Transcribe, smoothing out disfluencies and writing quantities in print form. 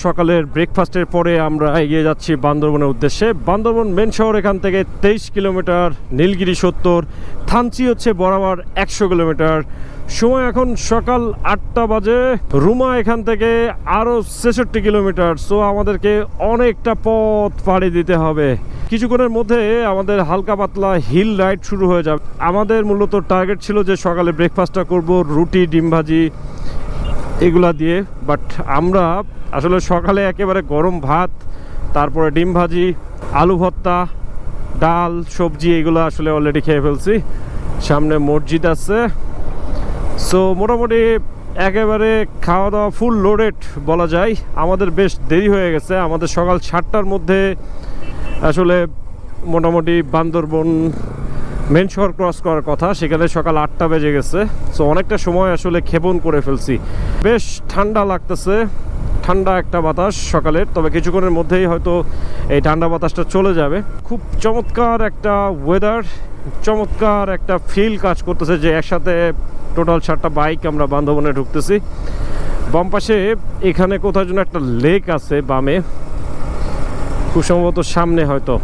সকালের ব্রেকফাস্টের পরে আমরা এগিয়ে যাচ্ছি বান্দরবনের উদ্দেশ্যে। বান্দরবন মেন শহর এখান থেকে 23 কিলোমিটার, নীলগিরি 70, থানচি হচ্ছে বরাবর 100 কিলোমিটার। সময় এখন সকাল 8টা বাজে। রুমা এখান থেকে আরও 66 কিলোমিটার। সো আমাদেরকে অনেকটা পথ পাড়ি দিতে হবে। কিছুক্ষণের মধ্যে আমাদের হালকা পাতলা হিল রাইড শুরু হয়ে যাবে। আমাদের মূলত টার্গেট ছিল যে সকালে ব্রেকফাস্টটা করব রুটি, ডিম ভাজি এগুলা দিয়ে, বাট আমরা আসলে সকালে একেবারে গরম ভাত, তারপরে ডিম ভাজি, আলু ভর্তা, ডাল, সবজি এগুলো আসলে অলরেডি খেয়ে ফেলছি। সামনে মসজিদ আছে। সো মোটামুটি একেবারে খাওয়া দাওয়া ফুল লোডেড বলা যায়। আমাদের বেশ দেরি হয়ে গেছে। আমাদের সকাল 7টার মধ্যে আসলে মোটামুটি বান্দরবন মেন শহর ক্রস করার কথা, সেখানে সকাল 8টা বেজে গেছে। সো অনেকটা সময় আসলে ক্ষেপণ করে ফেলছি। বেশ ঠান্ডা লাগতেছে, ঠান্ডা একটা বাতাস সকালের, তবে কিছুক্ষণের মধ্যেই হয়তো এই ঠান্ডা বাতাসটা চলে যাবে। খুব চমৎকার একটা ওয়েদার, চমৎকার একটা ফিল কাজ করতেছে যে একসাথে টোটাল 7টা বাইক আমরা বান্দরবনে ঢুকতেছি। বাম পাশে এখানে কোথাও যেন একটা লেক আছে বামে, খুব সম্ভবত সামনে হয়তো।